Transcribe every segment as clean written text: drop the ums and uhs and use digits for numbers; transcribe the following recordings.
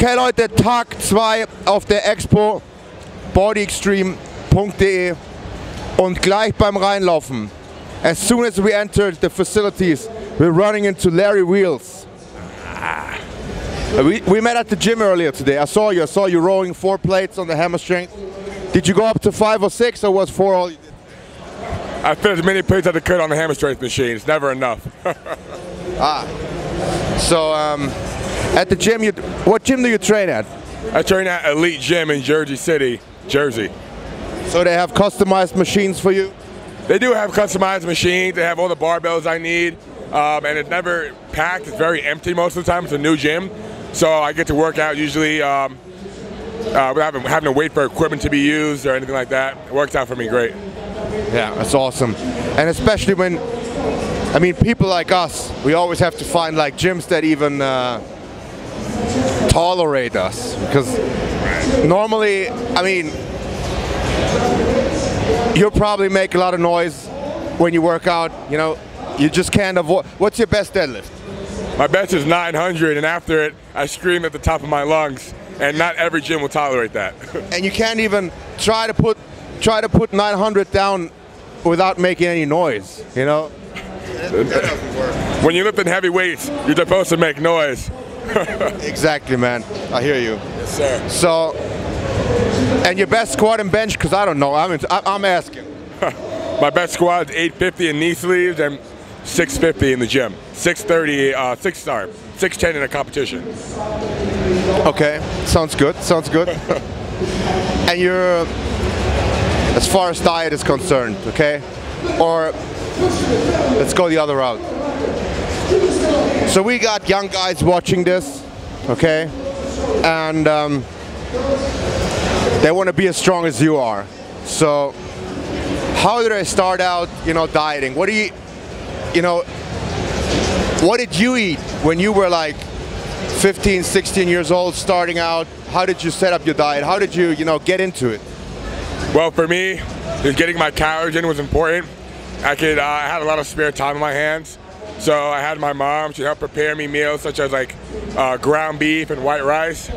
Okay Leute, Tag 2 auf der Expo, Body-Xtreme.de und gleich beim Reinlaufen. As soon as we entered the facilities, we're running into Larry Wheels. We met at the gym earlier today. I saw you rowing 4 plates on the hammer strength. Did you go up to 5 or 6 or was 4 all you did? I fit as many plates as I could on the hammer strength machine. It's never enough. So at the gym, what gym do you train at? I train at Elite Gym in Jersey City, Jersey. So they have customized machines for you? They do have customized machines. They have all the barbells I need. And it's never packed. It's very empty most of the time. It's a new gym. So I get to work out usually without having to wait for equipment to be used or anything like that. It works out for me great. Yeah, that's awesome. And especially when, I mean, people like us, we always have to find like gyms that even tolerate us. Because normally, I mean, you'll probably make a lot of noise when you work out, you know, you just can't avoid. What's your best deadlift? My best is 900, and after it, I scream at the top of my lungs, and not every gym will tolerate that. And you can't even try to put 900 down without making any noise, you know? That doesn't work. When you're lifting heavy weights, you're supposed to make noise. Exactly, man. I hear you. Yes, sir. So, and your best squat and bench? Because I don't know. I'm asking. My best squat is 850 in knee sleeves and 650 in the gym. 610 in a competition. Okay, sounds good. Sounds good. And you're, as far as diet is concerned, okay? Or let's go the other route. So we got young guys watching this, okay? And they want to be as strong as you are. So how did I start out, you know, dieting? What do you know, what did you eat when you were like 15, 16 years old, starting out? How did you set up your diet? How did you, you know, get into it? Well, for me, just getting my calories in was important. I had a lot of spare time on my hands, so I had my mom. She helped prepare me meals such as like ground beef and white rice.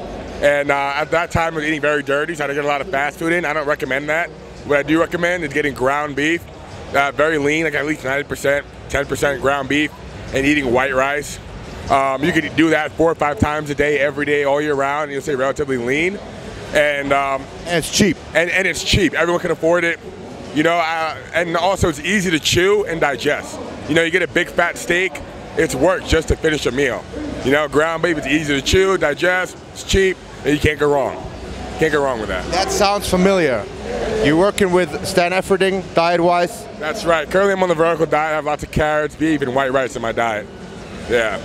And at that time, I was eating very dirty, so I had to get a lot of fast food in. I don't recommend that. What I do recommend is getting ground beef, very lean, like at least 90%, 10% ground beef, and eating white rice. You could do that 4 or 5 times a day, every day, all year round, and you'll stay relatively lean. And it's cheap. And it's cheap. Everyone can afford it. You know, and also it's easy to chew and digest. You know, you get a big fat steak, it's work just to finish a meal. You know, ground beef, it's easy to chew, digest, it's cheap, and you can't go wrong. Can't go wrong with that. That sounds familiar. You're working with Stan Efferding, diet-wise? That's right. Currently I'm on the vertical diet. I have lots of carrots, beef, and white rice in my diet. Yeah.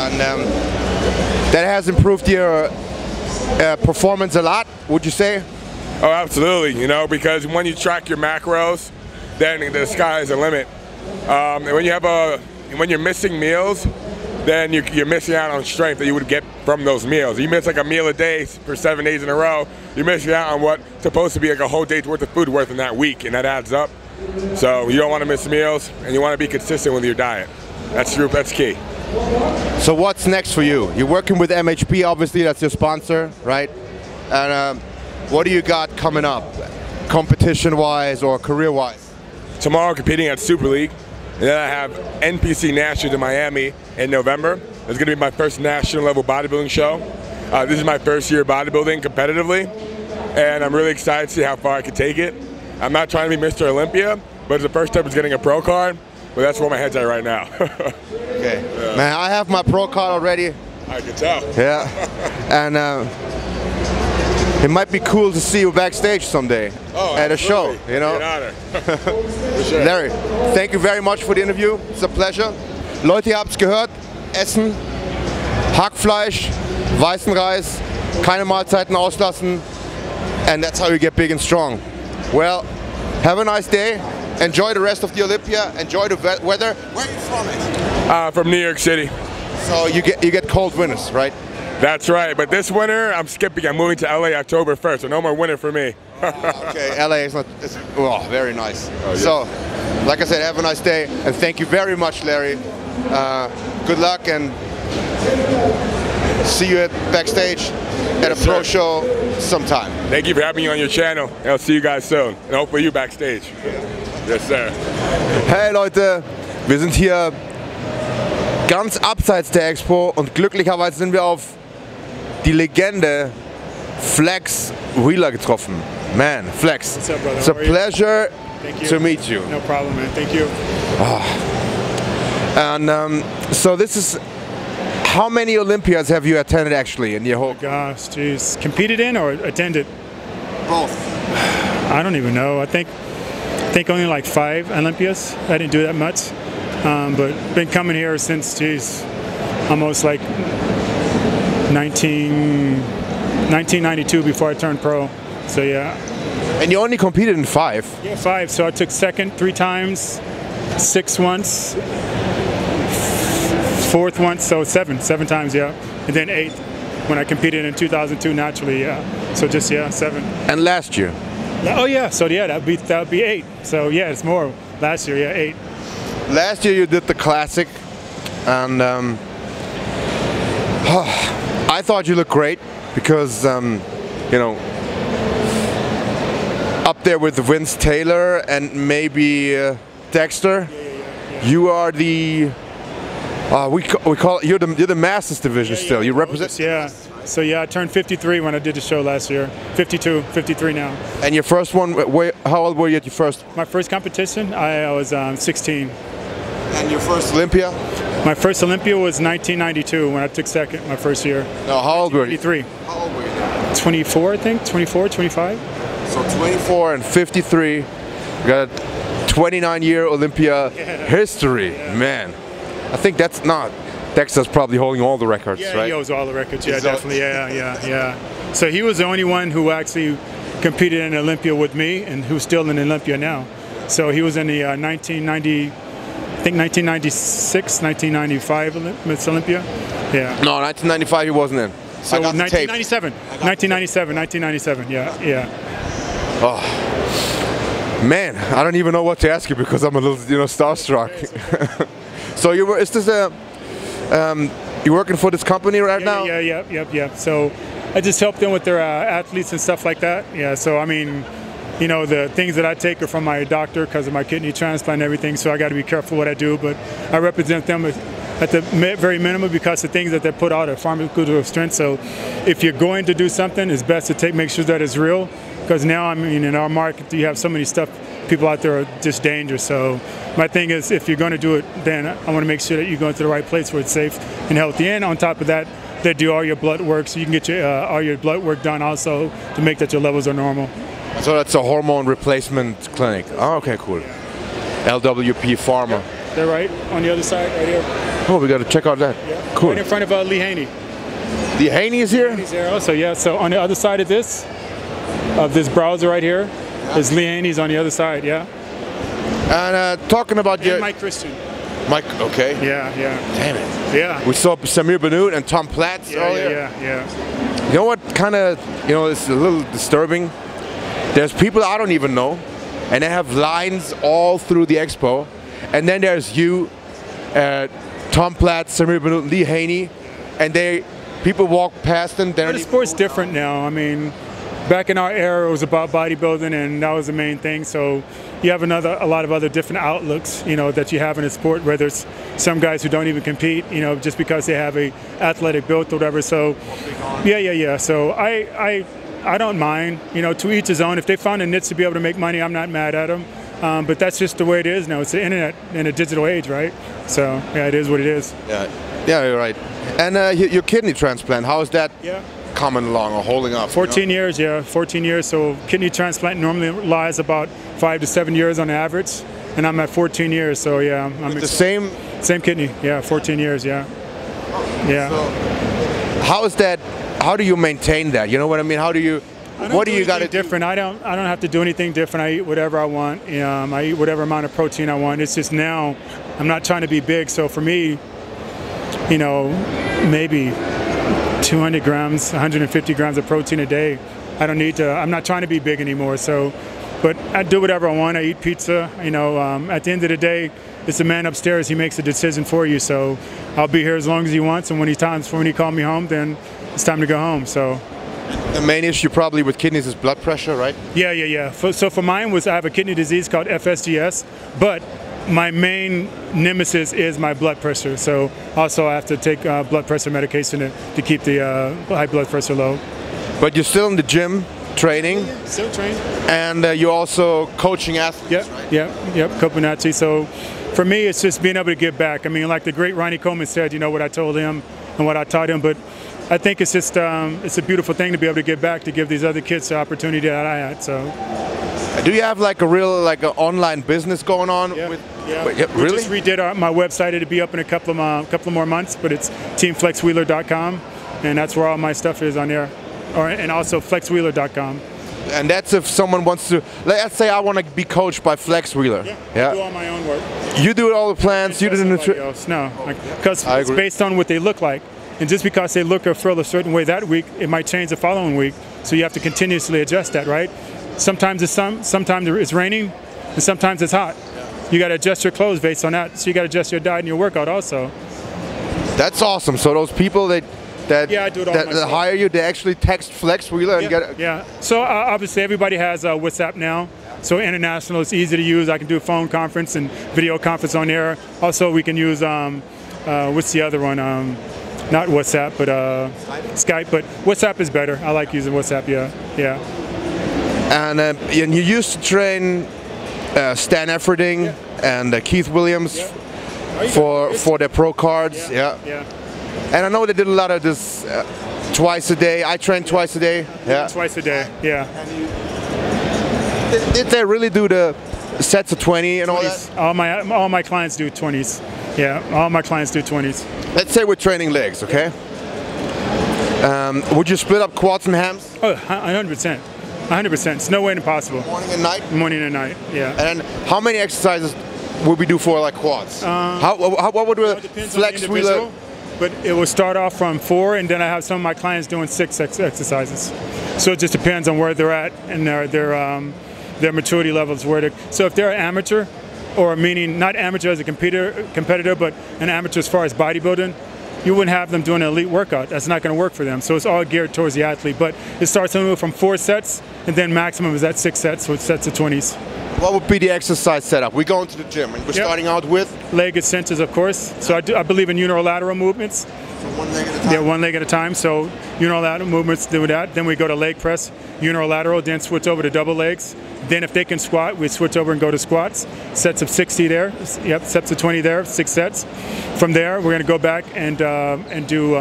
And that has improved your performance a lot, would you say? Oh, absolutely. You know, because when you track your macros, then the sky is the limit. And when you're missing meals, then you're missing out on strength that you would get from those meals. You miss like a meal a day for 7 days in a row, you're missing out on what's supposed to be like a whole day's worth of food worth in that week, and that adds up. So you don't want to miss meals, and you want to be consistent with your diet. That's key. So what's next for you? You're working with MHP, obviously, that's your sponsor, right? And what do you got coming up, competition-wise or career-wise? Tomorrow, competing at Super League. And then I have NPC Nationals in Miami in November. It's going to be my first national level bodybuilding show. This is my first year bodybuilding competitively, and I'm really excited to see how far I can take it. I'm not trying to be Mr. Olympia, but the first step is getting a pro card. But that's where my head's at right now. Okay, man, I have my pro card already. I can tell. Yeah, and it might be cool to see you backstage someday at a show, you know? It's an honor. For sure. Larry, thank you very much for the interview. It's a pleasure. Leute, ihr habt's gehört. Essen, Hackfleisch, weißen Reis, keine Mahlzeiten auslassen, and that's how you get big and strong. Well, have a nice day. Enjoy the rest of the Olympia. Enjoy the weather. Where are you from? From New York City. So you get cold winters, right? That's right, but this winter I'm skipping. I'm moving to LA October 1st, so no more winter for me. Okay, LA is not. Oh, very nice. Oh, yeah. So, like I said, have a nice day, and thank you very much, Larry. Good luck and see you at backstage at a pro show sometime. Thank you for having me on your channel. I'll see you guys soon. And hopefully you backstage. Yes, sir. Hey Leute, wir sind hier ganz abseits der Expo und glücklicherweise sind wir auf die Legende Flex Wheeler getroffen. Man, Flex, What's up, brother? it's a pleasure to meet you. No problem, man. Thank you. And so this is, how many Olympias have you attended actually in your whole? Gosh, geez. Competed in or attended? Both. I don't even know. I think only like 5 Olympias. I didn't do that much. But been coming here since, geez, almost like 1992 before I turned pro. So yeah. And you only competed in 5? Yeah, 5. So I took second 3 times, 6 once, 4th once, so 7 times, yeah. And then 8th when I competed in 2002 naturally, yeah. So just, yeah, 7. And last year? Oh yeah, so yeah, that'd be 8. So yeah, it's more. Last year, yeah, 8. Last year you did the classic, and I thought you looked great because you know, up there with Vince Taylor and maybe Dexter, you are the we call it, you're the Masters division still. You represent. Yeah. So yeah, I turned 53 when I did the show last year. 52, 53 now. And your first one, how old were you at your first? My first competition, I was 16. And your first Olympia? My first Olympia was 1992 when I took second, my first year. No, how old were you? 53. How old were you then? 24, I think, 24, 25. So 24 and 53, you got a 29-year Olympia history, man. I think that's not, Dexter's probably holding all the records, Yeah, right? he holds all the records, yeah, definitely, yeah. So he was the only one who actually competed in Olympia with me and who's still in Olympia now. So he was in the 1996, 1995 Miss Olympia. Yeah. No, 1995 he wasn't in. So 1997, yeah. Oh, man, I don't even know what to ask you because I'm a little, starstruck. So is this you working for this company right now? Yeah. So I just help them with their athletes and stuff like that. Yeah. So I mean, the things that I take are from my doctor because of my kidney transplant and everything. So I got to be careful what I do, but I represent them at the very minimum because the things that they put out are pharmaceutical strength. So if you're going to do something, it's best to make sure that it's real. Because now, I mean, in our market, you have so many people out there are just dangerous. So my thing is, if you're going to do it, then I want to make sure that you're going to the right place where it's safe and healthy. And on top of that, they do all your blood work, so you can get all your blood work done also to make that your levels are normal. So that's a hormone replacement clinic. Oh, okay, cool. LWP Pharma. They're right on the other side, right here. Oh, we got to check out that. Yeah. Cool. Right in front of Lee Haney. Lee Haney is here? He's there also, yeah. So on the other side of this browser right here, is Lee Haney's on the other side, yeah. And talking about and Mike Christian. Mike, okay. Yeah. Damn it. Yeah. We saw Samir Benoot and Tom Platz earlier. Yeah. You know what kind of, it's a little disturbing? There's people I don't even know, and they have lines all through the expo. And then there's you, Tom Platz, Samir Benoot, Lee Haney, and people walk past them. The sport's different now. I mean, back in our era, it was about bodybuilding, and that was the main thing. So you have a lot of other different outlooks, that you have in a sport. Where there's some guys who don't even compete, just because they have a athletic build or whatever. So, yeah. So I don't mind. To each his own. If they found a niche to be able to make money, I'm not mad at them. But that's just the way it is now. It's the internet in a digital age, right? So yeah, it is what it is. Yeah, you're right. And your kidney transplant, how is that? Yeah. Coming along or holding up? 14 years, yeah, 14 years. So kidney transplant normally lies about 5 to 7 years on average, and I'm at 14 years. So yeah, I'm the same kidney. Yeah, 14 years. Yeah. So how is that? How do you maintain that? You know what I mean? How do you? What do you got to do? Different. I don't have to do anything different. I eat whatever I want. I eat whatever amount of protein I want. It's just now I'm not trying to be big. So for me, maybe 200 grams, 150 grams of protein a day. I don't need to. I'm not trying to be big anymore. So, but I do whatever I want. I eat pizza. At the end of the day, it's the man upstairs. He makes the decision for you. So I'll be here as long as he wants, and when he call me home, then it's time to go home. So. The main issue probably with kidneys is blood pressure, right? Yeah. So for mine I have a kidney disease called FSGS, but my main nemesis is my blood pressure. So also I have to take blood pressure medication to keep the high blood pressure low. But you're still in the gym training? Yeah, still training. And you're also coaching athletes, right? Yep, coaching athletes. So for me, it's just being able to give back. I mean, like the great Ronnie Coleman said, you know, what I told him and what I taught him, but I think it's just it's a beautiful thing to be able to give back, to give these other kids the opportunity that I had. So, do you have like a real an online business going on? Yeah, with, yeah. Wait, really? We just redid my website. It'll be up in a couple of more months, but it's teamflexwheeler.com, and that's where all my stuff is on there, and also flexwheeler.com. And that's if someone wants to, let's say I want to be coached by Flex Wheeler. Yeah. I do all my own work. You do all the plans, you do the nutrition. No, because it's based on what they look like. And just because they look or feel a certain way that week, it might change the following week. So you have to continuously adjust that, right? Sometimes it's sometimes it's raining, and sometimes it's hot. You got to adjust your clothes based on that. So you got to adjust your diet and your workout also. That's awesome. So those people that I do it all that hire you, they actually text Flex Wheeler and get it. Yeah. So obviously everybody has WhatsApp now. So international, it's easy to use. I can do a phone conference and video conference on there. Also, we can use what's the other one? Not WhatsApp, but Skype. But WhatsApp is better. I like using WhatsApp. Yeah. And you used to train Stan Efferding and Keith Williams for their pro cards. Yeah. And I know they did a lot of this twice a day. I train twice a day. Yeah. Twice a day. Yeah. Did they really do the sets of 20 and all that? All my clients do 20s. Yeah. All my clients do 20s. Let's say we're training legs, okay? Would you split up quads and hams? Oh, 100%. 100%. It's no way impossible. Morning and night? Morning and night, yeah. And then how many exercises would we do for like quads? What would we Flex Wheeler? But it will start off from 4, and then I have some of my clients doing 6 exercises. So it just depends on where they're at and their maturity levels. So if they're an amateur, or meaning not amateur as a competitor, but an amateur as far as bodybuilding, you wouldn't have them doing an elite workout. That's not going to work for them. So it's all geared towards the athlete. But it starts from 4 sets, and then maximum is at 6 sets, so it's sets of 20s. What would be the exercise setup? We go into the gym, and we're starting out with? Leg extensions, of course. So I believe in unilateral movements. So one leg at a time? Yeah, one leg at a time. So unilateral movements, do that. Then we go to leg press, unilateral, then switch over to double legs. Then if they can squat, we switch over and go to squats. Sets of 60 there. Yep, sets of 20 there, 6 sets. From there, we're going to go back and do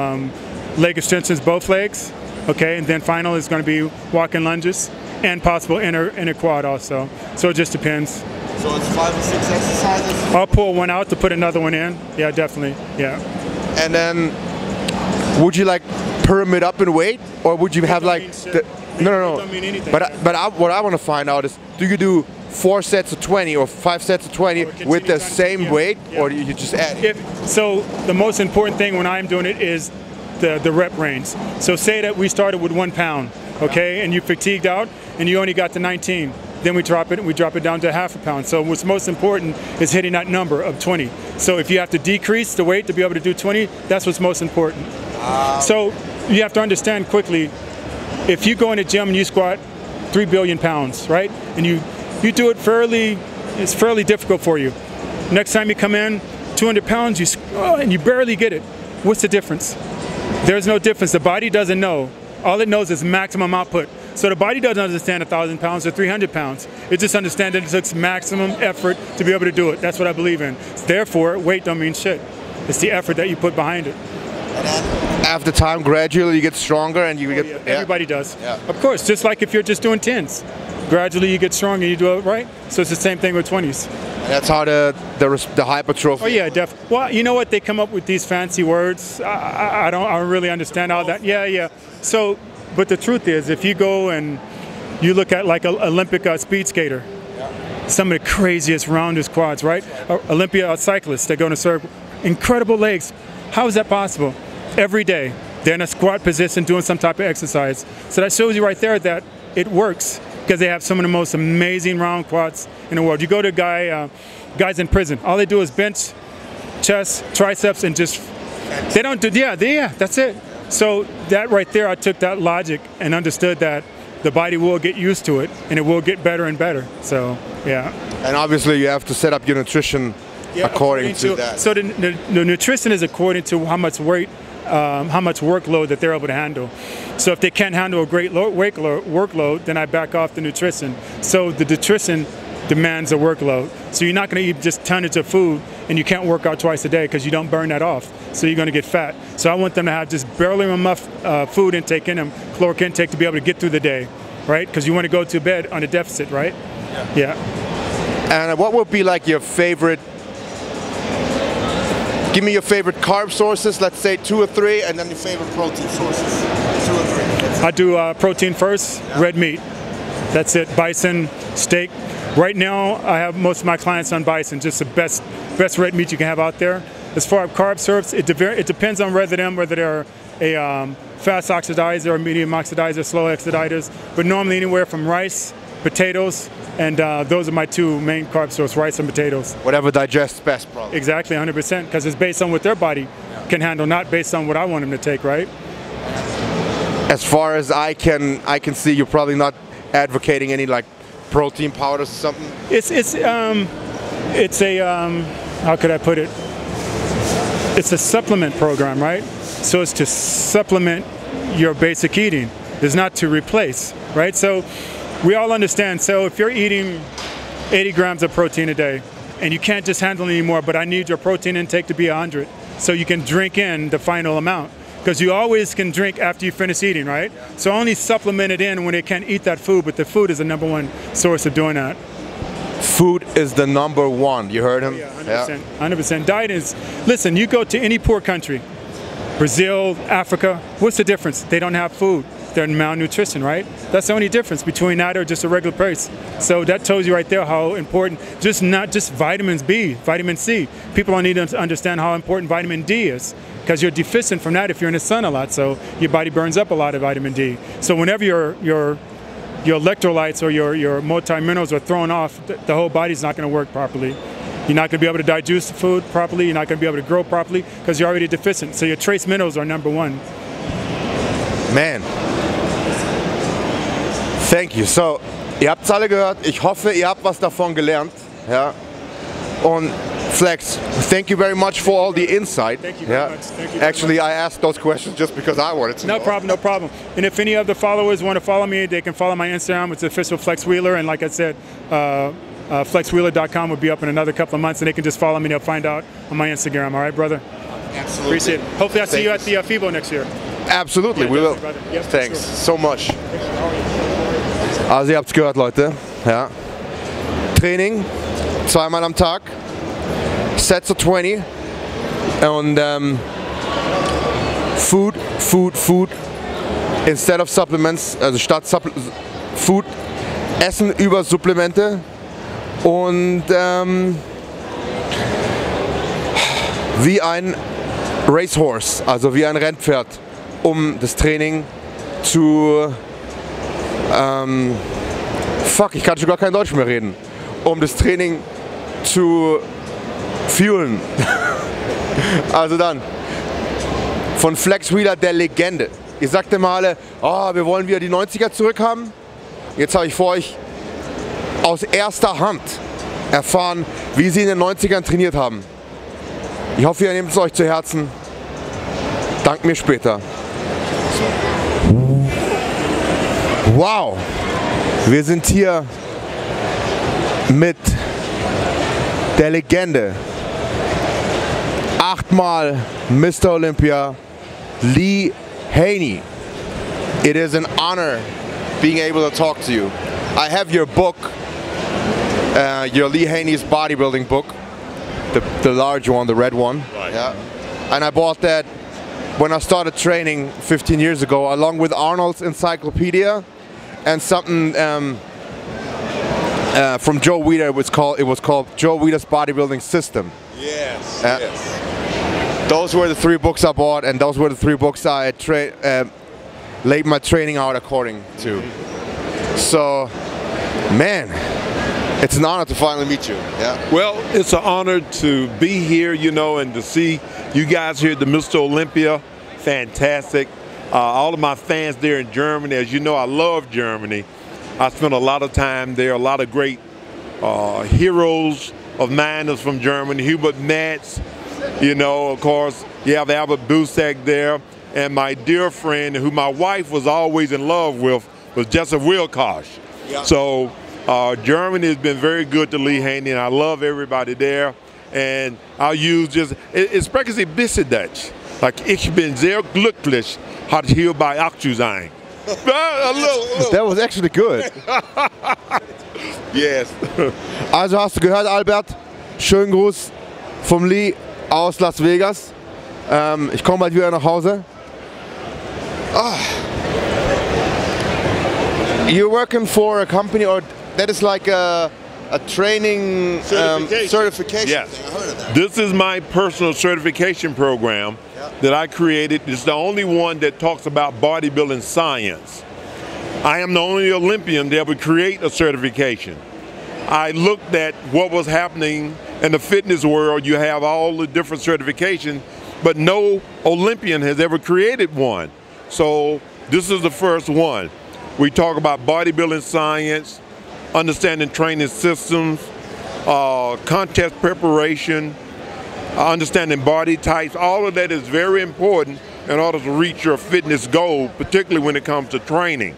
leg extensions, both legs. Okay, and then final is going to be walking lunges and possible inner quad also. So it just depends. So it's 5 or 6 exercises? I'll pull one out to put another one in. Yeah, definitely. Yeah. And then, would you like pyramid up in weight, or would you have like no? Don't mean anything. But what I want to find out is, do you do 4 sets of 20 or 5 sets of 20 with the same weight, or do you just add? So the most important thing when I'm doing it is the rep range. So say that we started with 1 pound, okay, and you fatigued out, and you only got to 19. Then we drop it down to half a pound. So what's most important is hitting that number of 20. So if you have to decrease the weight to be able to do 20, that's what's most important. So you have to understand quickly, if you go in a gym and you squat 3 billion pounds, right? And you do it it's fairly difficult for you. Next time you come in, 200 pounds, and you barely get it. What's the difference? There's no difference. The body doesn't know. All it knows is maximum output. So the body doesn't understand 1,000 pounds or 300 pounds. It just understands that it takes maximum effort to be able to do it. That's what I believe in. Therefore, weight don't mean shit. It's the effort that you put behind it. And then after time, gradually you get stronger, and you get. Yeah. Everybody does. Yeah. Of course, just like if you're just doing 10s. Gradually you get stronger and you do it right. So it's the same thing with 20s. And that's how the hypertrophy. Oh yeah, definitely. Well, you know what? They come up with these fancy words. I don't really understand all that. Yeah. So, but the truth is, if you go and you look at like an Olympic speed skater, some of the craziest, roundest quads, right? Olympia cyclists, they're going to serve incredible legs. How is that possible? Every day, they're in a squat position doing some type of exercise. So that shows you right there that it works. because they have some of the most amazing round quads in the world. You go to guys in prison, all they do is bench, chest, triceps, and just, they don't do, that's it. So that right there, I took that logic and understood that the body will get used to it and it will get better and better. So, yeah. And obviously you have to set up your nutrition according to that. So the nutrition is according to how much weight, how much workload that they're able to handle. So if they can't handle a great workload, then I back off the nutrition. So the nutrition demands a workload. So you're not going to eat just tonnage of food and you can't work out twice a day because you don't burn that off. So you're going to get fat. So I want them to have just barely enough food intake in them, caloric intake, to be able to get through the day, right? Because you want to go to bed on a deficit, right? Yeah. And what would be like your favorite, give me your favorite carb sources, let's say 2 or 3, and then your favorite protein sources, 2 or 3. I do protein first, red meat. That's it, bison, steak. Right now, I have most of my clients on bison, just the best red meat you can have out there. As far as carb sources, it depends on whether they're a fast oxidizer or medium oxidizer, slow oxidizers, but normally anywhere from rice, potatoes, and those are my 2 main carb sources, rice and potatoes. Whatever digests best, probably. Exactly, 100%, because it's based on what their body can handle, not based on what I want them to take, right? As far as I can see, you're probably not advocating any like protein powders or something. It's a how could I put it? It's a supplement program, right? So it's to supplement your basic eating. It's not to replace, right? So we all understand. So if you're eating 80 grams of protein a day and you can't just handle it anymore, but I need your protein intake to be 100, so you can drink in the final amount. Because you always can drink after you finish eating, right? So only supplement it in when they can't eat that food, but the food is the #1 source of doing that. Food is the #1. You heard him? Yeah, 100%. 100%. Diet is, listen, you go to any poor country, Brazil, Africa, what's the difference? They don't have food. They're malnutrition, right? That's the only difference between that or just a regular place. So that tells you right there how important, not just vitamins B, vitamin C. People don't need to understand how important vitamin D is, because you're deficient from that if you're in the sun a lot, so your body burns up a lot of vitamin D. So whenever your electrolytes or your multi-minerals are thrown off, the whole body's not going to work properly. You're not going to be able to digest the food properly, you're not going to be able to grow properly because you're already deficient. So your trace minerals are #1. Man. Thank you. So, ihr habt es alle gehört. Ich hoffe, ihr habt was davon gelernt. Ja. Und Flex, thank you very much for all the insight. Thank you very much. Thank you Actually, I asked those questions just because I wanted to know. No problem, no problem. And if any of the followers want to follow me, they can follow my Instagram. It's official Flex Wheeler. And like I said, flexwheeler.com will be up in another couple of months, and they can just follow me. They'll find out on my Instagram. All right, brother? Absolutely. Appreciate it. Hopefully I see you at the FIBO next year. Absolutely, Yeah, we will. Yes, Thanks sure. so much. Also ihr habt es gehört, Leute. Ja. Training, 2-mal am Tag, sets of 20 und Food instead of supplements, also statt Food, Essen über Supplemente und wie ein Racehorse, also wie ein Rennpferd, um das Training zu fuck, ich kann schon gar kein Deutsch mehr reden. Um das Training zu fuelen. Also dann, von Flex Wheeler, der Legende. Ihr sagt immer alle, oh, wir wollen wieder die 90er zurückhaben. Jetzt habe ich vor euch aus erster Hand erfahren, wie sie in den 90ern trainiert haben. Ich hoffe, ihr nehmt es euch zu Herzen. Dank mir später. Wow, wir sind hier mit der Legende, 8-mal Mr. Olympia, Lee Haney. It is an honor being able to talk to you. I have your book, your Lee Haney's bodybuilding book, the large one, the red one. Right. Yeah. And I bought that when I started training 15 years ago, along with Arnold's Encyclopedia and something from Joe Weider. It was called Joe Weider's Bodybuilding System. Yes, yes. Those were the 3 books I bought, and those were the 3 books I laid my training out according to. So Man, it's an honor to finally meet you. Yeah. Well, it's an honor to be here, you know, and to see you guys here at the Mr. Olympia. Fantastic. All of my fans there in Germany, as you know, I love Germany. I spent a lot of time there. A lot of great heroes of mine is from Germany. Hubert Metz, you know, of course, you have Albert Busek there. And my dear friend, who my wife was always in love with, was Jesse Wilkosh. Yeah. So Germany has been very good to Lee Haney, and I love everybody there. And I'll use just, ich spreche Sie ein bisschen Dutch. Like, ich bin sehr glücklich, hat hier bei Oxygen. That was actually good. Yes. Also hast du gehört, Albert? Schönen Gruß vom Lee aus Las Vegas. Ich komme bald wieder nach Hause. You're working for a company, or that is like a training certification yes. thing. I heard of that. This is my personal certification program that I created. It's the only one that talks about bodybuilding science. I am the only Olympian that would create a certification. I looked at what was happening in the fitness world. You have all the different certifications, but no Olympian has ever created one. So this is the first one. We talk about bodybuilding science, understanding training systems, contest preparation, understanding body types. All of that is very important in order to reach your fitness goal, particularly when it comes to training.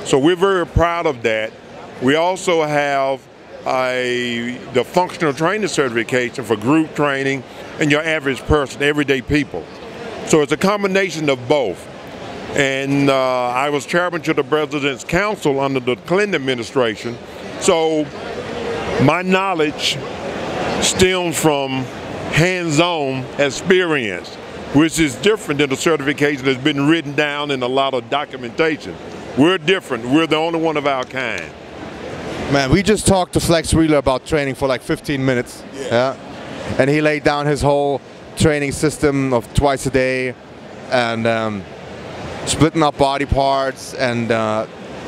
So we're very proud of that. We also have the functional training certification for group training and your average person, everyday people. So it's a combination of both. And I was chairman to the President's Council under the Clinton administration. So my knowledge stems from hands-on experience, which is different than the certification that's been written down in a lot of documentation. We're different. We're the only one of our kind. Man, we just talked to Flex Wheeler about training for like 15 minutes. Yeah. And he laid down his whole training system of twice a day and splitting up body parts and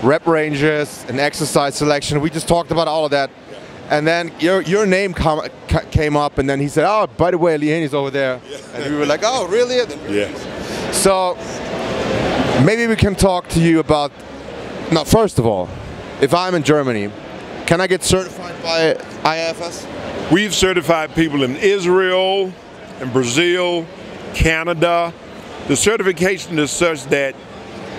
rep ranges and exercise selection. We just talked about all of that. And then your name came up, and then he said, oh, by the way, Lee Haney's over there. Yeah. And we were like, oh, really? Yeah. So maybe we can talk to you about, now, first of all, if I'm in Germany, can I get certified by IFS? We've certified people in Israel, in Brazil, Canada. The certification is such that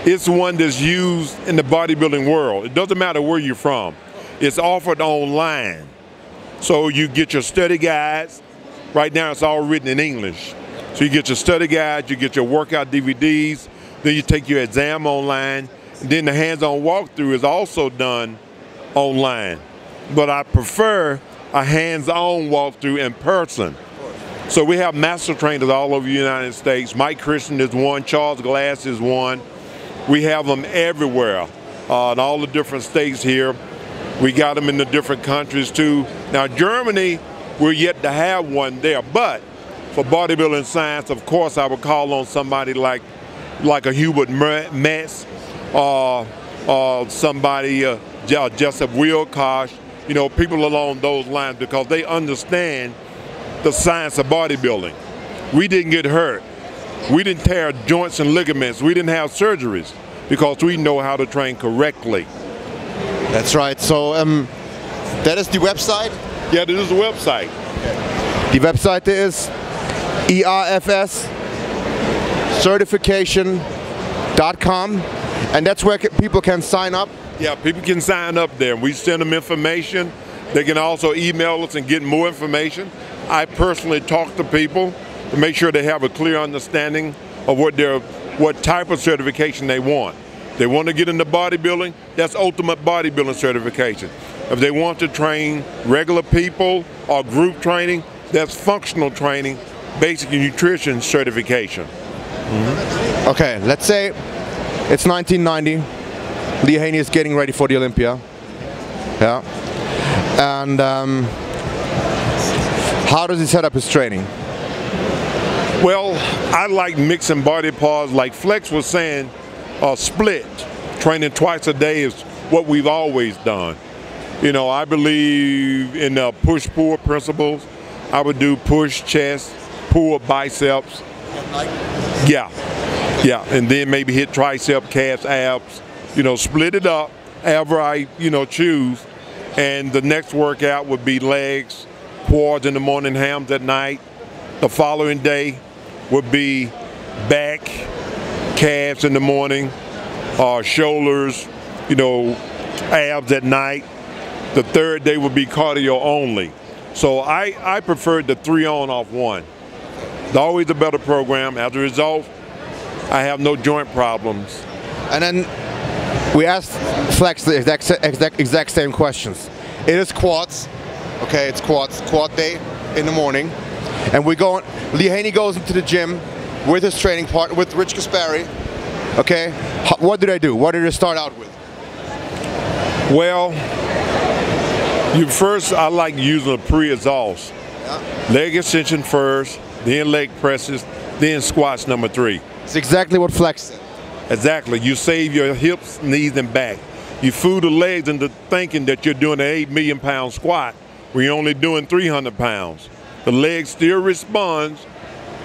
it's one that's used in the bodybuilding world. It doesn't matter where you're from. It's offered online. So you get your study guides. Right now it's all written in English. So you get your study guides, you get your workout DVDs, then you take your exam online, and then the hands-on walkthrough is also done online. But I prefer a hands-on walkthrough in person. So we have master trainers all over the United States. Mike Christian is one, Charles Glass is one. We have them everywhere, in all the different states here. We got them in the different countries too. Now Germany, we're yet to have one there, but for bodybuilding science, of course, I would call on somebody like a Hubert Metz, or somebody, Joseph Wilkosh, you know, people along those lines, because they understand the science of bodybuilding. We didn't get hurt. We didn't tear joints and ligaments. We didn't have surgeries because we know how to train correctly. That's right. So that is the website? Yeah, this is the website. Die Webseite ist IAFS certification.com, and that's where people can sign up? Yeah, people can sign up there. We send them information. They can also email us and get more information. I personally talk to people to make sure they have a clear understanding of what type of certification they want. They want to get into bodybuilding, that's ultimate bodybuilding certification. If they want to train regular people or group training, that's functional training, basic nutrition certification. Mm-hmm. Okay, let's say it's 1990. Lee Haney is getting ready for the Olympia. Yeah. And how does he set up his training? Well, I like mixing body parts. Like Flex was saying, split. Training twice a day is what we've always done. You know, I believe in the push-pull principles. I would do push chest, pull biceps. Yeah, yeah, and then maybe hit tricep, calves, abs. You know, split it up, however I, choose. And the next workout would be legs, quads in the morning, hams at night. The following day would be back, calves in the morning, shoulders, abs at night. The third day would be cardio only. So I preferred the 3 on off 1. It's always a better program. As a result, I have no joint problems. And then we asked Flex the exact same questions. It is quads. Okay, it's quad day in the morning. And Lee Haney goes into the gym with his training partner, with Rich Gaspari. Okay, what did I do? What did I start out with? Well, I like using a pre-exhaust. Yeah. Leg extension first, then leg presses, then squats number 3. It's exactly what Flex said. Exactly. You save your hips, knees, and back. You fool the legs into thinking that you're doing an 8 million pound squat when you're only doing 300 pounds. The leg still responds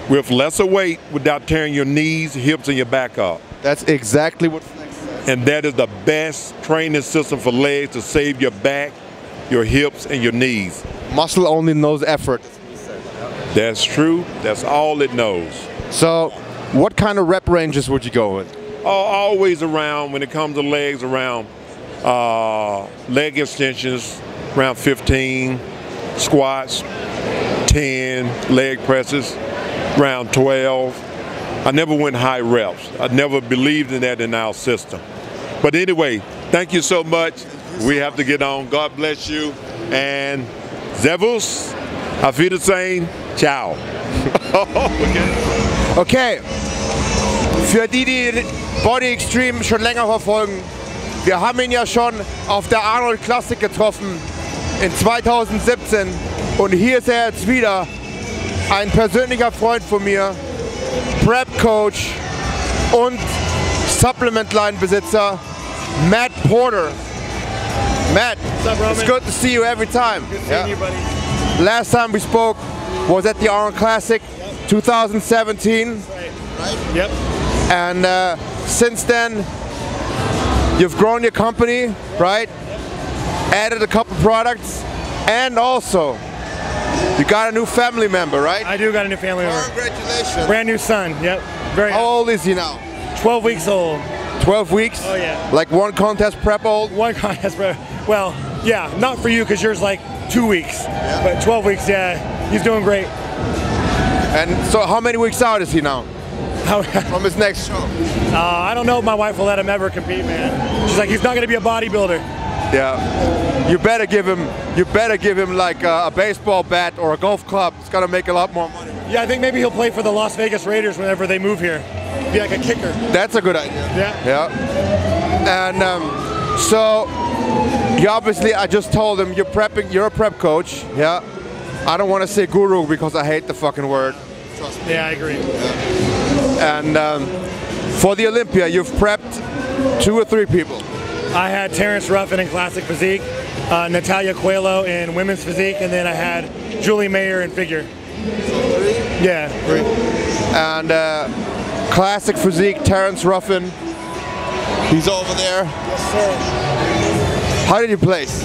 with lesser weight without tearing your knees, hips, and your back up. That's exactly what Flex said. And that is the best training system for legs to save your back, your hips, and your knees. Muscle only knows effort. That's true. That's all it knows. So, what kind of rep ranges would you go with? Always around, when it comes to legs, around leg extensions, around 15, squats, 10, leg presses, around 12. I never went high reps. I never believed in that in our system. But anyway, thank you so much. We have to get on. God bless you. And Servus, auf Wiedersehen, ciao. Okay, für die Body-Xtreme schon länger verfolgen, wir haben ihn ja schon auf der Arnold Classic getroffen in 2017 und hier ist er jetzt wieder, ein persönlicher Freund von mir, Prep Coach und Supplement Line Besitzer, Matt Porter. Matt, what's up, Roman? It's good to see you every time. Good seeing you, buddy. Last time we spoke was at the Arnold Classic, 2017. Right. Yep. And since then, you've grown your company, right? Added a couple products, and also you got a new family member, right? I do got a new family member. Congratulations. Brand new son. Yep. Very. How old is he now? 12 weeks old. 12 weeks? Oh yeah. Like one contest prep old? One contest prep. Well, yeah, not for you because yours like 2 weeks. Yeah. But 12 weeks, yeah, he's doing great. And so how many weeks out is he now? From his next show? I don't know if my wife will let him ever compete, man. She's like, he's not going to be a bodybuilder. Yeah. You better give him like a baseball bat or a golf club. It's gonna make a lot more money. Yeah, I think maybe he'll play for the Las Vegas Raiders whenever they move here. Be like a kicker. That's a good idea. Yeah. Yeah. And so, you obviously, I just told him you're a prep coach. Yeah. I don't want to say guru because I hate the fucking word. Trust me. Yeah, I agree. And for the Olympia, you've prepped 2 or 3 people. I had Terrence Ruffin in Classic Physique, Natalia Coelho in Women's Physique, and then I had Julie Mayer in Figure. Yeah. 3. And Classic Physique, Terrence Ruffin. He's over there. Yes, sir. How did you place?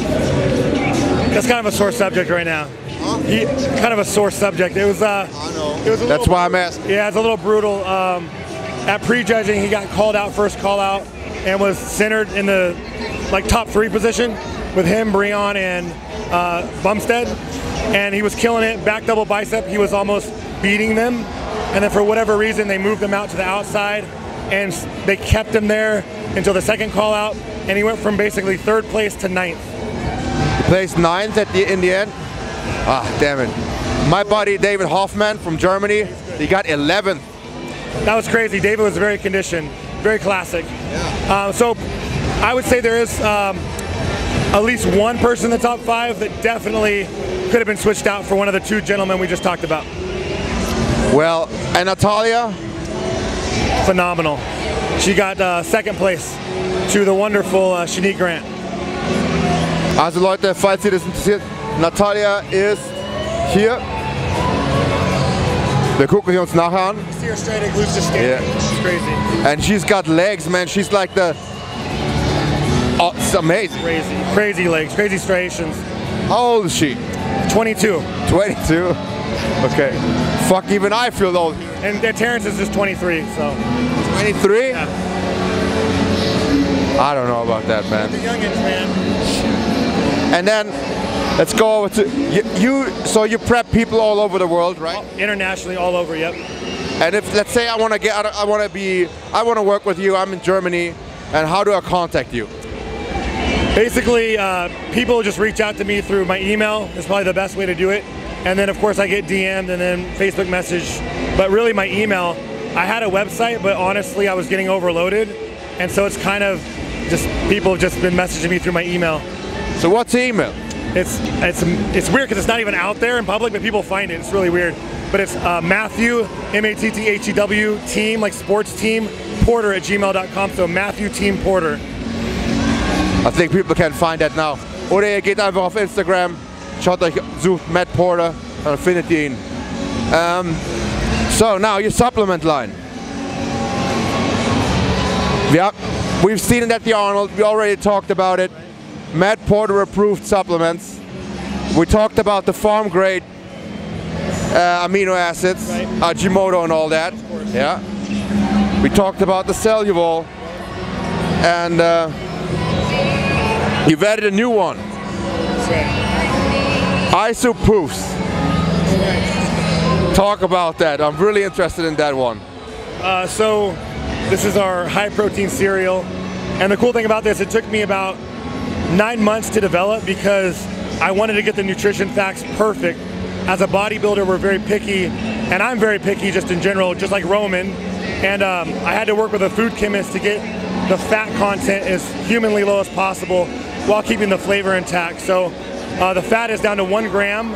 That's kind of a sore subject right now. Huh? Kind of a sore subject. It was. I know. That's why I'm asking. Yeah, it's a little brutal. At prejudging, he got called out first call out and was centered in the top 3 position with him, Breon, and Bumstead, and he was killing it. Back double bicep, he was almost beating them, and then for whatever reason they moved him out to the outside, and they kept him there until the second call out, and he went from basically 3rd place to 9th. He placed 9th in the end. Ah, damn it. My buddy David Hoffman from Germany, he got 11th. That was crazy. David was very conditioned, very classic. Yeah. So I would say there is at least one person in the top 5 that definitely could have been switched out for one of the 2 gentlemen we just talked about. Well, and Natalia? Phenomenal. She got 2nd place to the wonderful Shanique Grant. Also Leute, falls ihr das interessiert, Natalia ist hier. Wir gucken sie uns nachher an. See her straight and loose to stand. Yeah. It's crazy. And she's got legs, man. She's like the... Oh, it's amazing. Crazy legs, crazy striations. How old is she? 22. 22? Okay. Fuck, even I feel old. And Terrence is just 23, so. 23? Yeah. I don't know about that, man. The youngins, man. And then, let's go over to, so you prep people all over the world, right? Internationally, all over, yep. And if, let's say I want to work with you, I'm in Germany, and how do I contact you? Basically, people just reach out to me through my email. It's probably the best way to do it. And then, of course, I get DM'd and then Facebook message. But really, my email, I had a website, but honestly, I was getting overloaded. And so it's kind of just, people have just been messaging me through my email. So what's the email? It's weird because it's not even out there in public, but people find it. It's really weird. But it's Matthew, M-A-T-T-H-E-W, team, like sports team, Porter at gmail.com. So Matthew Team Porter. I think people can find that now. Oder ihr geht einfach auf Instagram, schaut euch, sucht Matt Porter, dann findet ihr ihn. So now your supplement line. We've seen it at the Arnold. We already talked about it. Matt Porter approved supplements. We talked about the farm grade amino acids, right. Gimoto and all that. Yeah. We talked about the Celluvol, and you've added a new one. ISO Poofs. Talk about that. I'm really interested in that one. So this is our high protein cereal. And the cool thing about this, it took me about 9 months to develop because I wanted to get the nutrition facts perfect. As a bodybuilder, we're very picky, and I'm very picky just in general, just like Roman. And I had to work with a food chemist to get the fat content as humanly low as possible while keeping the flavor intact. So the fat is down to 1 gram,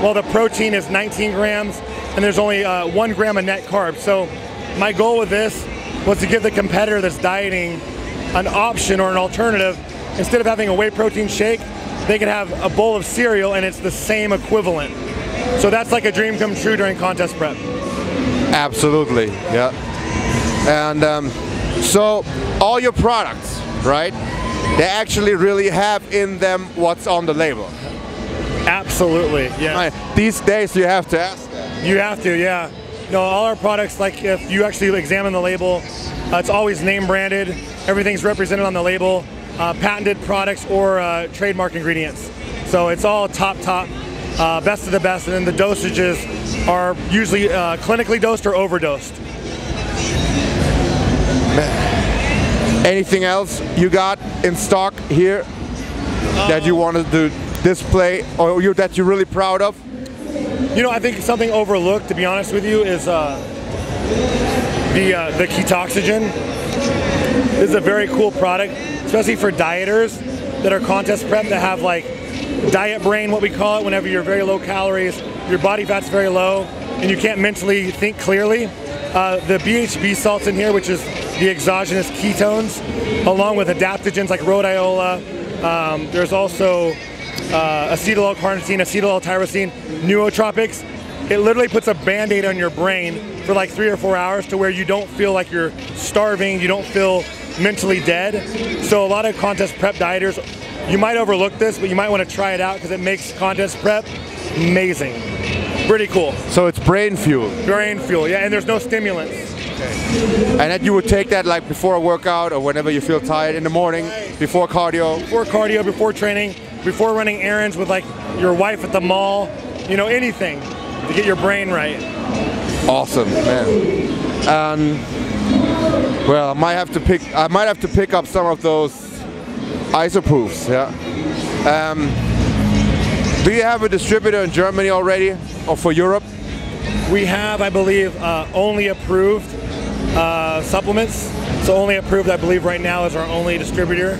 while the protein is 19 grams, and there's only 1 gram of net carbs. So my goal with this was to give the competitor that's dieting an option or an alternative. Instead of having a whey protein shake, they could have a bowl of cereal and it's the same equivalent. So that's like a dream come true during contest prep. Absolutely, yeah. And so all your products, right, they actually really have in them what's on the label. Absolutely, yeah. These days you have to ask that. You have to, yeah. No, all our products, like if you actually examine the label, it's always name branded. Everything's represented on the label. Patented products or trademark ingredients. So it's all top, best of the best, and then the dosages are usually clinically dosed or overdosed. Anything else you got in stock here that you wanted to display or that you're really proud of? You know, I think something overlooked, to be honest with you, is the Acute Oxygen. This is a very cool product, especially for dieters that are contest prep that have like diet brain, what we call it, whenever you're very low calories, your body fat's very low, and you can't mentally think clearly. The BHB salts in here, which is the exogenous ketones, along with adaptogens like rhodiola. There's also acetyl-L-carnitine, acetyl-L-tyrosine, nootropics. It literally puts a band-aid on your brain for like 3 or 4 hours to where you don't feel like you're starving, you don't feel mentally dead. So a lot of contest prep dieters, you might overlook this, but you might want to try it out because it makes contest prep amazing. Pretty cool. So it's brain fuel. Brain fuel, yeah, and there's no stimulants. Okay. And then you would take that like before a workout or whenever you feel tired in the morning, before cardio? Before cardio, before training, before running errands with like your wife at the mall, you know, anything to get your brain right. Awesome, man. Well, I might have to pick up some of those isoproofs, yeah. Do you have a distributor in Germany already, or for Europe? We have, I believe, only approved supplements. So only approved, I believe, right now is our only distributor.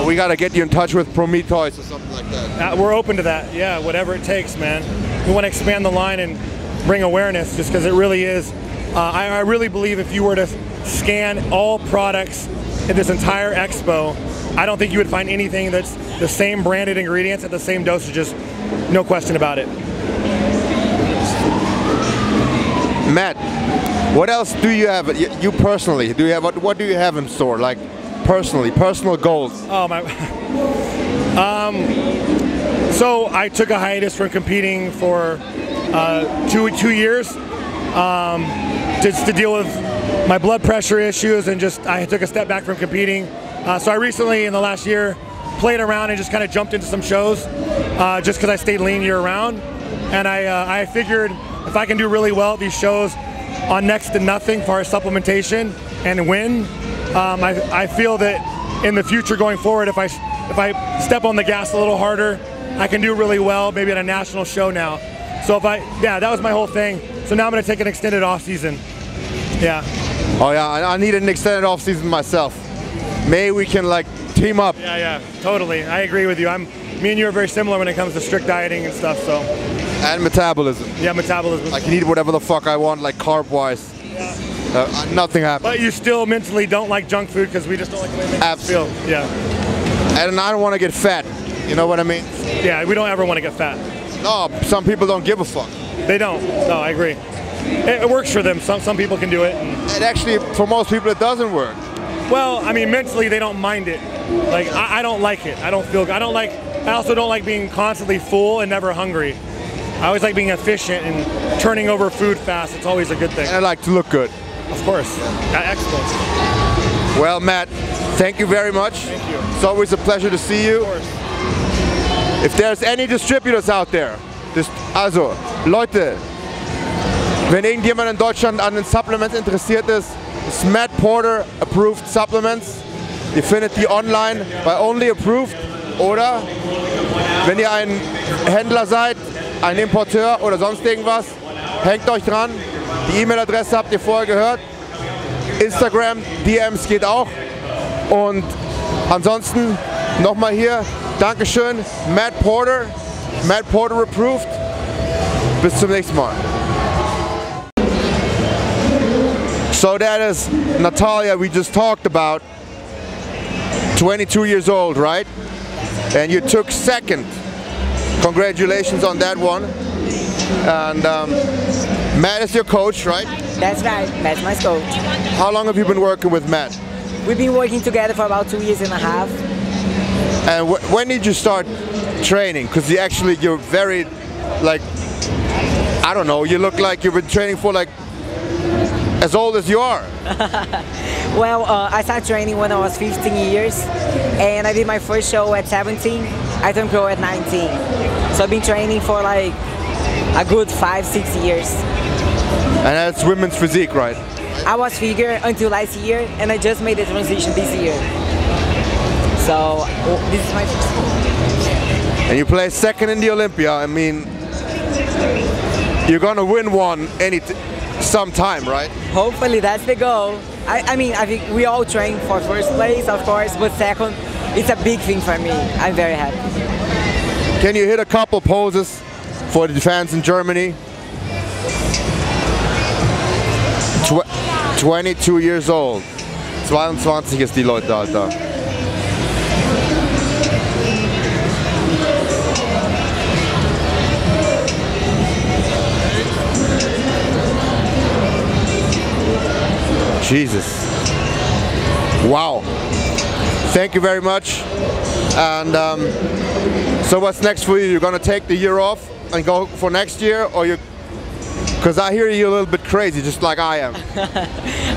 We got to get you in touch with Prometheus or something like that. We're open to that, yeah, whatever it takes, man. We want to expand the line and bring awareness, just because it really is. I really believe if you were to scan all products in this entire expo, I don't think you would find anything that's the same branded ingredients at the same dosages, no question about it. Matt, what else do you have, you personally, do you have, what do you have in store, like personally, personal goals? Oh my, so I took a hiatus from competing for 2 years, just to deal with my blood pressure issues, and just I took a step back from competing. So I recently, in the last year, played around and just kind of jumped into some shows, just because I stayed lean year round, and I figured if I can do really well at these shows on next to nothing for our supplementation and win, I feel that in the future going forward, if I step on the gas a little harder, I can do really well, maybe at a national show now. So yeah, that was my whole thing. So now I'm going to take an extended off season. Yeah. Oh yeah, I need an extended off season myself. Maybe we can like team up. Yeah, totally. I agree with you. Me and you are very similar when it comes to strict dieting and stuff. So. And metabolism. Yeah, metabolism. I can eat whatever the fuck I want, like carb-wise. Yeah. Nothing happens. But you still mentally don't like junk food because we just don't like the way it makes us feel. Yeah. And I don't want to get fat. You know what I mean? Yeah, we don't ever want to get fat. No, some people don't give a fuck. They don't. No, I agree. It works for them. Some people can do it. And actually, for most people, it doesn't work. Well, I mean, mentally, they don't mind it. Like, I don't like it. I don't feel good. I also don't like being constantly full and never hungry. I always like being efficient and turning over food fast. It's always a good thing. And I like to look good. Of course. Excellent. Well, Matt, thank you very much. Thank you. It's always a pleasure to see you. Of course. If there's any distributors out there, also, Leute, wenn irgendjemand in Deutschland an den Supplements interessiert ist, ist Matt Porter Approved Supplements. Ihr findet die online bei Only Approved, oder wenn ihr ein Händler seid, ein Importeur oder sonst irgendwas, hängt euch dran. Die E-Mail-Adresse habt ihr vorher gehört. Instagram, DMs geht auch. Und ansonsten nochmal hier, Dankeschön, Matt Porter Approved. Bis zum nächsten Mal. So that is Natalia we just talked about, 22 years old, right? And you took second. Congratulations on that one. And Matt is your coach, right? That's right, Matt's my coach. How long have you been working with Matt? We've been working together for about 2 years and a half. And when did you start training? Because you're very, like, I don't know, you look like you've been training for like as old as you are. Well, I started training when I was 15 years, and I did my first show at 17. I turned pro at 19. So I've been training for like a good 5-6 years. And that's women's physique, right? I was figure until last year, and I just made the transition this year. So this is my first one. And you placed second in the Olympia. I mean, you're gonna win one sometime, right? Hopefully that's the goal. I mean, I think we all train for first place, of course, but second, it's a big thing for me. I'm very happy. Can you hit a couple poses for the fans in Germany? 22 years old. 22 ist die Leute, Alter. Jesus. Wow. Thank you very much. And so what's next for you? You're going to take the year off and go for next year, or you? Because I hear you a little bit crazy, just like I am.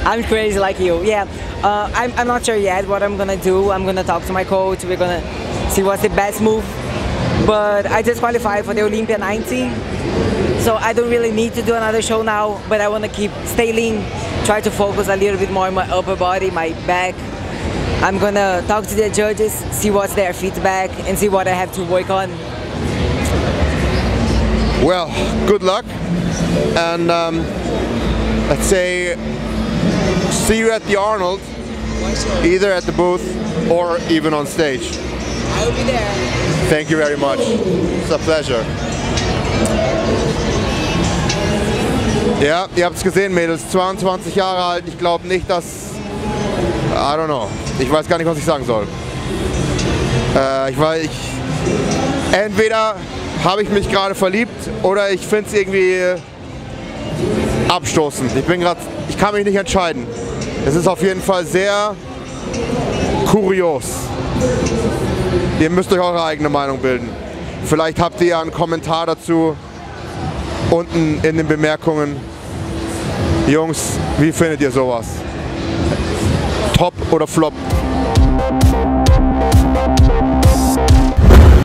I'm crazy like you. Yeah. I'm not sure yet what I'm going to do. I'm going to talk to my coach. We're going to see what's the best move. But I just qualified for the Olympia 19. So I don't really need to do another show now, but I want to stay lean, try to focus a little bit more on my upper body, my back. I'm gonna talk to the judges, see what's their feedback, and see what I have to work on. Well, good luck, and let's say see you at the Arnold, either at the booth or even on stage. I'll be there. Thank you very much. It's a pleasure. Ja, ihr habt es gesehen, Mädels, 22 Jahre alt. Ich glaube nicht, dass... I don't know. Ich weiß gar nicht, was ich sagen soll. Entweder habe ich mich gerade verliebt oder ich finde es irgendwie abstoßend. Ich kann mich nicht entscheiden. Es ist auf jeden Fall sehr kurios. Ihr müsst euch eure eigene Meinung bilden. Vielleicht habt ihr ja einen Kommentar dazu unten in den Bemerkungen. Jungs, wie findet ihr sowas? Top oder Flop?